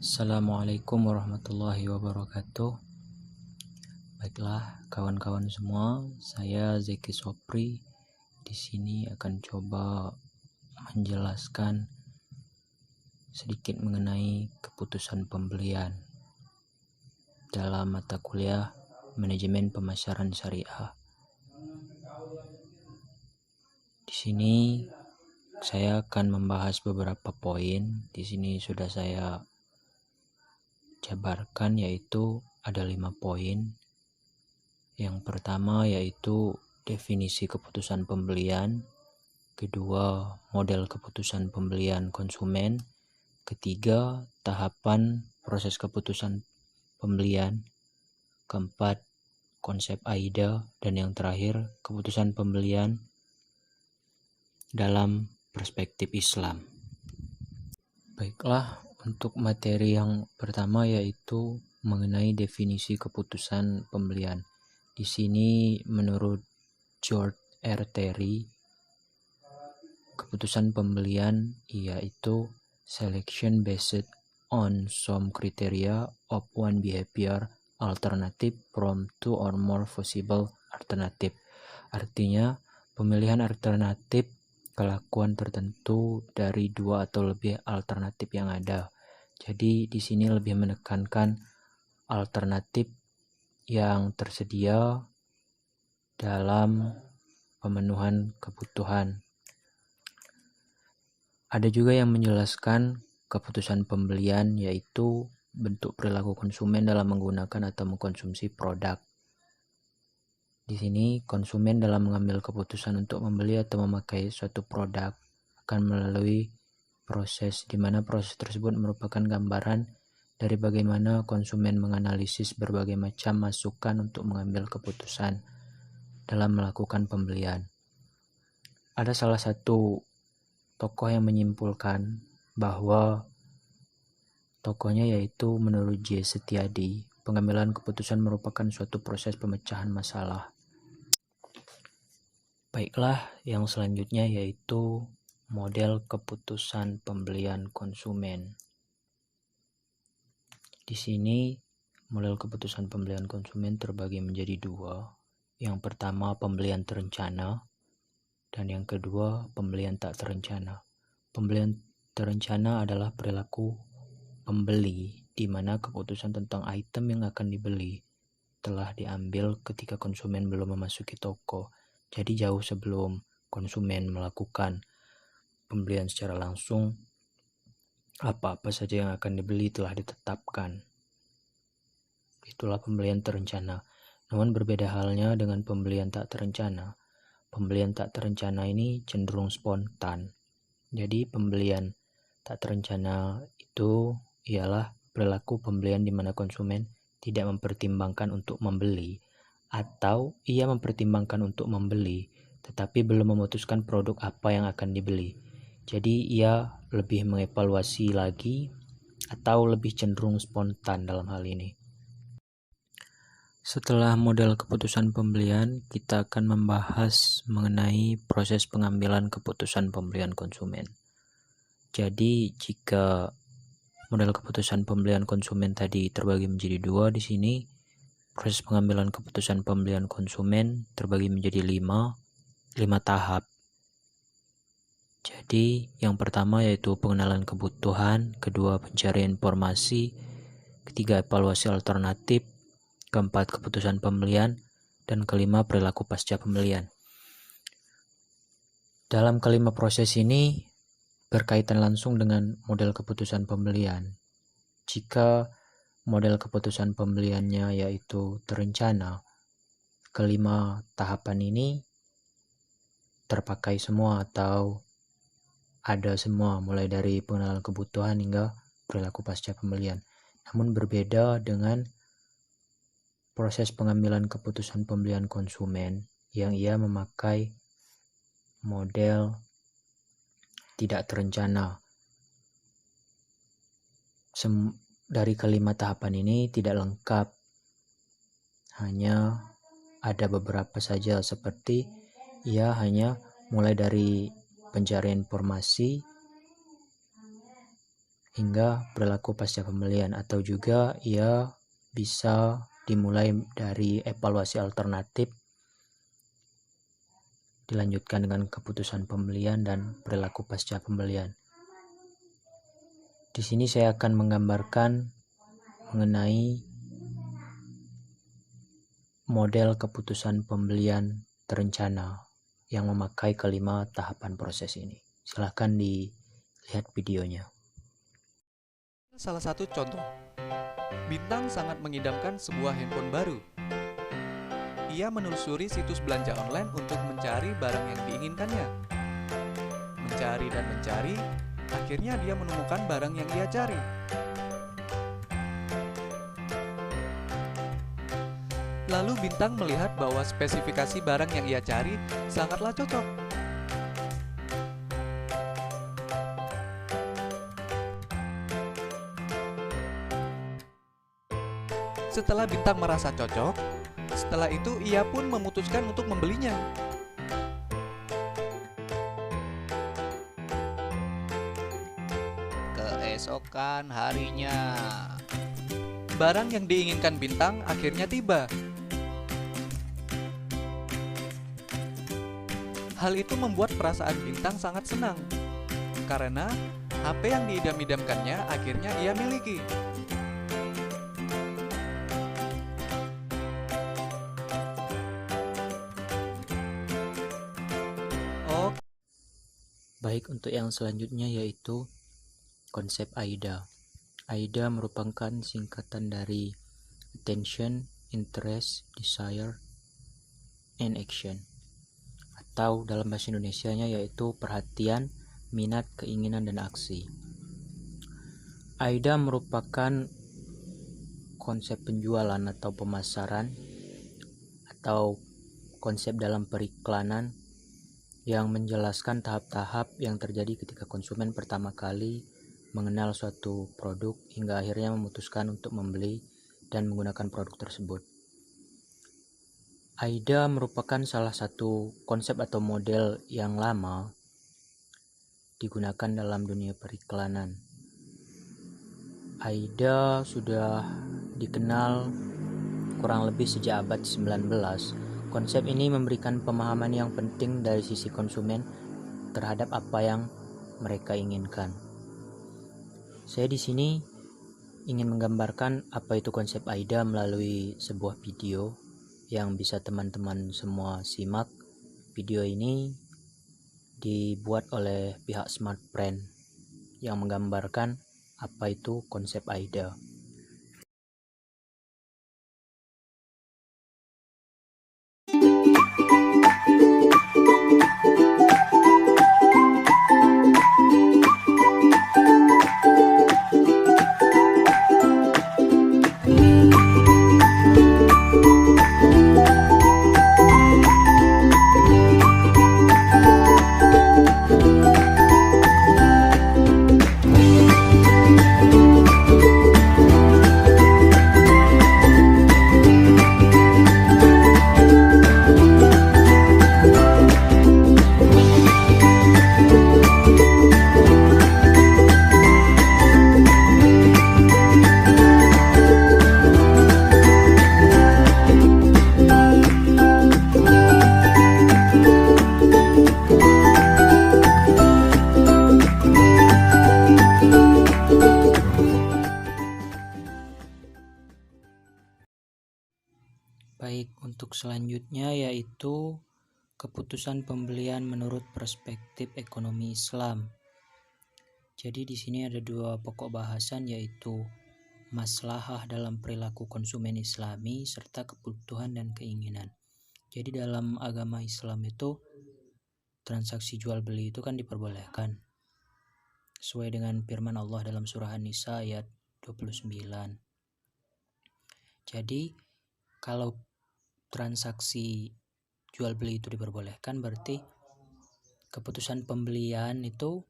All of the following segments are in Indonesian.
Assalamualaikum warahmatullahi wabarakatuh. Baiklah, kawan-kawan semua, saya Zeki Sopri di sini akan coba menjelaskan sedikit mengenai keputusan pembelian dalam mata kuliah Manajemen Pemasaran Syariah. Di sini saya akan membahas beberapa poin. Di sini sudah saya jabarkan, yaitu ada 5 poin. Yang pertama yaitu definisi keputusan pembelian, kedua model keputusan pembelian konsumen, ketiga tahapan proses keputusan pembelian, keempat konsep AIDA, dan yang terakhir keputusan pembelian dalam perspektif Islam. Baiklah, untuk materi yang pertama yaitu mengenai definisi keputusan pembelian. Di sini menurut George R. Terry, keputusan pembelian yaitu selection based on some criteria of one behavior alternative from two or more possible alternative. Artinya, pemilihan alternatif kelakuan tertentu dari 2 atau lebih alternatif yang ada. Jadi di sini lebih menekankan alternatif yang tersedia dalam pemenuhan kebutuhan. Ada juga yang menjelaskan keputusan pembelian yaitu bentuk perilaku konsumen dalam menggunakan atau mengkonsumsi produk. Di sini konsumen dalam mengambil keputusan untuk membeli atau memakai suatu produk akan melalui proses di mana proses tersebut merupakan gambaran dari bagaimana konsumen menganalisis berbagai macam masukan untuk mengambil keputusan dalam melakukan pembelian. Ada salah satu tokoh yang menyimpulkan bahwa tokohnya yaitu menurut J. Setiadi, pengambilan keputusan merupakan suatu proses pemecahan masalah. Baiklah, yang selanjutnya yaitu model keputusan pembelian konsumen. Di sini model keputusan pembelian konsumen terbagi menjadi 2. Yang pertama pembelian terencana dan yang kedua pembelian tak terencana. Pembelian terencana adalah perilaku pembeli di mana keputusan tentang item yang akan dibeli telah diambil ketika konsumen belum memasuki toko. Jadi jauh sebelum konsumen melakukan pembelian secara langsung, apa-apa saja yang akan dibeli telah ditetapkan. Itulah pembelian terencana. Namun berbeda halnya dengan pembelian tak terencana. Pembelian tak terencana ini cenderung spontan. Jadi pembelian tak terencana itu ialah perilaku pembelian di mana konsumen tidak mempertimbangkan untuk membeli, atau ia mempertimbangkan untuk membeli tetapi belum memutuskan produk apa yang akan dibeli. Jadi ia lebih mengevaluasi lagi atau lebih cenderung spontan dalam hal ini. Setelah model keputusan pembelian, kita akan membahas mengenai proses pengambilan keputusan pembelian konsumen. Jadi jika model keputusan pembelian konsumen tadi terbagi menjadi 2, di sini proses pengambilan keputusan pembelian konsumen terbagi menjadi 5 tahap. Jadi yang pertama yaitu pengenalan kebutuhan, kedua pencarian informasi, ketiga evaluasi alternatif, keempat keputusan pembelian, dan kelima perilaku pasca pembelian. Dalam kelima proses ini berkaitan langsung dengan model keputusan pembelian. Jika model keputusan pembeliannya yaitu terencana, kelima tahapan ini terpakai semua atau ada semua, mulai dari pengenalan kebutuhan hingga perilaku pasca pembelian. Namun berbeda dengan proses pengambilan keputusan pembelian konsumen yang ia memakai model tidak terencana. Dari kelima tahapan ini tidak lengkap, hanya ada beberapa saja, seperti ia hanya mulai dari pencarian informasi, hingga perilaku pasca pembelian, atau juga ia bisa dimulai dari evaluasi alternatif, dilanjutkan dengan keputusan pembelian dan perilaku pasca pembelian. Di sini saya akan menggambarkan mengenai model keputusan pembelian terencana yang memakai kelima tahapan proses ini. Silahkan dilihat videonya. Salah satu contoh, Bintang sangat mengidamkan sebuah handphone baru. Ia menelusuri situs belanja online untuk mencari barang yang diinginkannya. Mencari dan mencari, akhirnya dia menemukan barang yang ia cari. Lalu Bintang melihat bahwa spesifikasi barang yang ia cari sangatlah cocok. Setelah Bintang merasa cocok, setelah itu ia pun memutuskan untuk membelinya. Keesokan harinya, barang yang diinginkan Bintang akhirnya tiba. Hal itu membuat perasaan Bintang sangat senang, karena HP yang diidam-idamkannya akhirnya ia miliki. Oh, Baik, untuk yang selanjutnya yaitu konsep AIDA. AIDA merupakan singkatan dari Attention, Interest, Desire, and Action, atau dalam bahasa Indonesianya yaitu perhatian, minat, keinginan, dan aksi. AIDA merupakan konsep penjualan atau pemasaran atau konsep dalam periklanan yang menjelaskan tahap-tahap yang terjadi ketika konsumen pertama kali mengenal suatu produk hingga akhirnya memutuskan untuk membeli dan menggunakan produk tersebut. AIDA merupakan salah satu konsep atau model yang lama digunakan dalam dunia periklanan. AIDA sudah dikenal kurang lebih sejak abad 19. Konsep ini memberikan pemahaman yang penting dari sisi konsumen terhadap apa yang mereka inginkan. Saya di sini ingin menggambarkan apa itu konsep AIDA melalui sebuah video yang bisa teman-teman semua simak. Video ini dibuat oleh pihak Smartbrand yang menggambarkan apa itu konsep AIDA. Baik, untuk selanjutnya yaitu keputusan pembelian menurut perspektif ekonomi Islam. Jadi di sini ada dua pokok bahasan yaitu maslahah dalam perilaku konsumen Islami serta kebutuhan dan keinginan. Jadi dalam agama Islam itu transaksi jual beli itu kan diperbolehkan sesuai dengan firman Allah dalam surah An-Nisa ayat 29. Jadi kalau transaksi jual beli itu diperbolehkan, berarti keputusan pembelian itu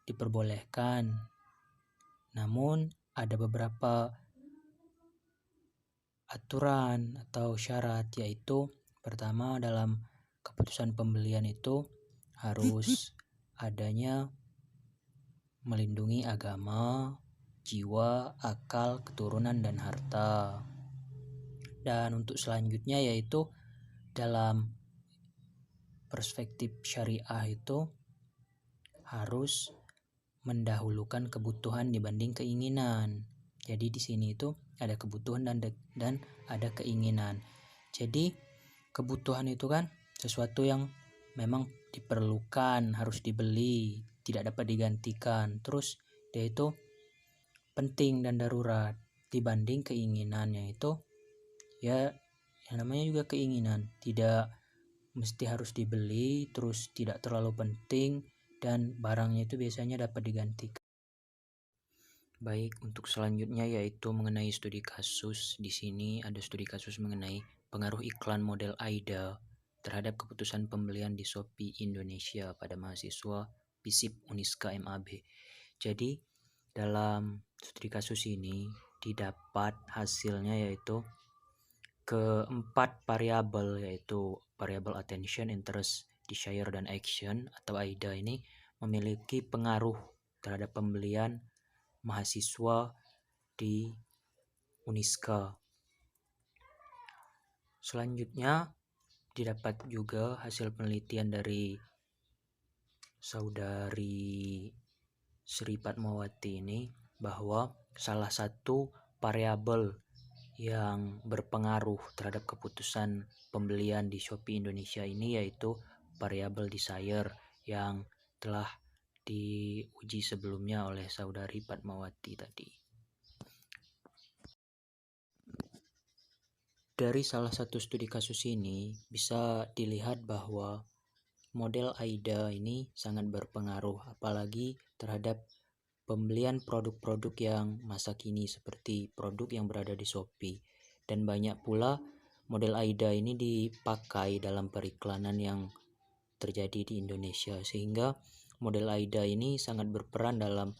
diperbolehkan. Namun ada beberapa aturan atau syarat, yaitu pertama, dalam keputusan pembelian itu harus adanya melindungi agama, jiwa, akal, keturunan, dan harta. Dan untuk selanjutnya yaitu dalam perspektif syariah itu harus mendahulukan kebutuhan dibanding keinginan. Jadi di sini itu ada kebutuhan dan ada keinginan. Jadi kebutuhan itu kan sesuatu yang memang diperlukan, harus dibeli, tidak dapat digantikan. Terus dia itu penting dan darurat dibanding keinginannya itu ya yang namanya juga keinginan, tidak mesti harus dibeli, terus tidak terlalu penting, dan barangnya itu biasanya dapat digantikan. Baik, untuk selanjutnya yaitu mengenai studi kasus. Di sini ada studi kasus mengenai pengaruh iklan model AIDA terhadap keputusan pembelian di Shopee Indonesia pada mahasiswa FISIP Uniska MAB. Jadi dalam studi kasus ini didapat hasilnya yaitu keempat variabel, yaitu variabel attention, interest, desire, dan action atau AIDA ini memiliki pengaruh terhadap pembelian mahasiswa di Uniska. Selanjutnya didapat juga hasil penelitian dari saudari Sri Padmawati ini bahwa salah satu variabel yang berpengaruh terhadap keputusan pembelian di Shopee Indonesia ini yaitu variabel desire yang telah diuji sebelumnya oleh saudari Padmawati tadi. Dari salah satu studi kasus ini bisa dilihat bahwa model AIDA ini sangat berpengaruh, apalagi terhadap pembelian produk-produk yang masa kini seperti produk yang berada di Shopee. Dan banyak pula model AIDA ini dipakai dalam periklanan yang terjadi di Indonesia, sehingga model AIDA ini sangat berperan dalam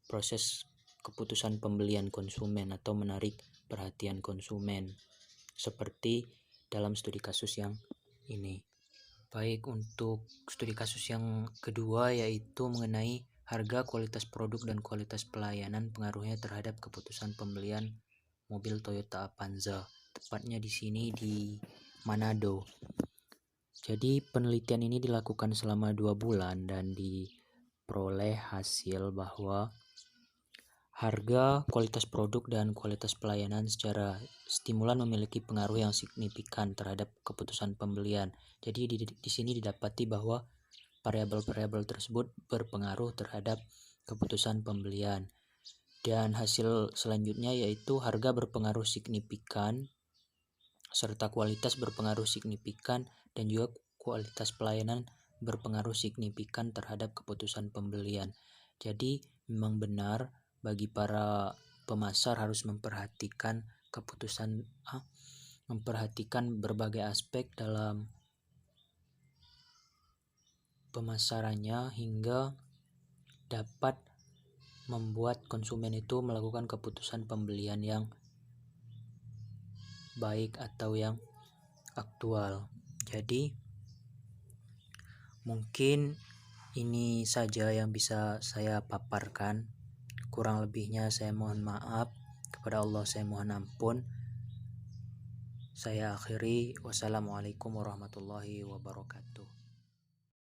proses keputusan pembelian konsumen atau menarik perhatian konsumen, seperti dalam studi kasus yang ini. Baik, untuk studi kasus yang kedua yaitu mengenai harga, kualitas produk, dan kualitas pelayanan pengaruhnya terhadap keputusan pembelian mobil Toyota Avanza, tepatnya di sini di Manado. Jadi penelitian ini dilakukan selama 2 bulan dan diperoleh hasil bahwa harga, kualitas produk, dan kualitas pelayanan secara stimulan memiliki pengaruh yang signifikan terhadap keputusan pembelian. Jadi di sini didapati bahwa variabel-variabel tersebut berpengaruh terhadap keputusan pembelian. Dan hasil selanjutnya yaitu harga berpengaruh signifikan, serta kualitas berpengaruh signifikan, dan juga kualitas pelayanan berpengaruh signifikan terhadap keputusan pembelian. Jadi memang benar bagi para pemasar harus memperhatikan memperhatikan berbagai aspek dalam pemasarannya hingga dapat membuat konsumen itu melakukan keputusan pembelian yang baik atau yang aktual. Jadi mungkin ini saja yang bisa saya paparkan. Kurang lebihnya saya mohon maaf. Kepada Allah saya mohon ampun. Saya akhiri. Wassalamualaikum warahmatullahi wabarakatuh.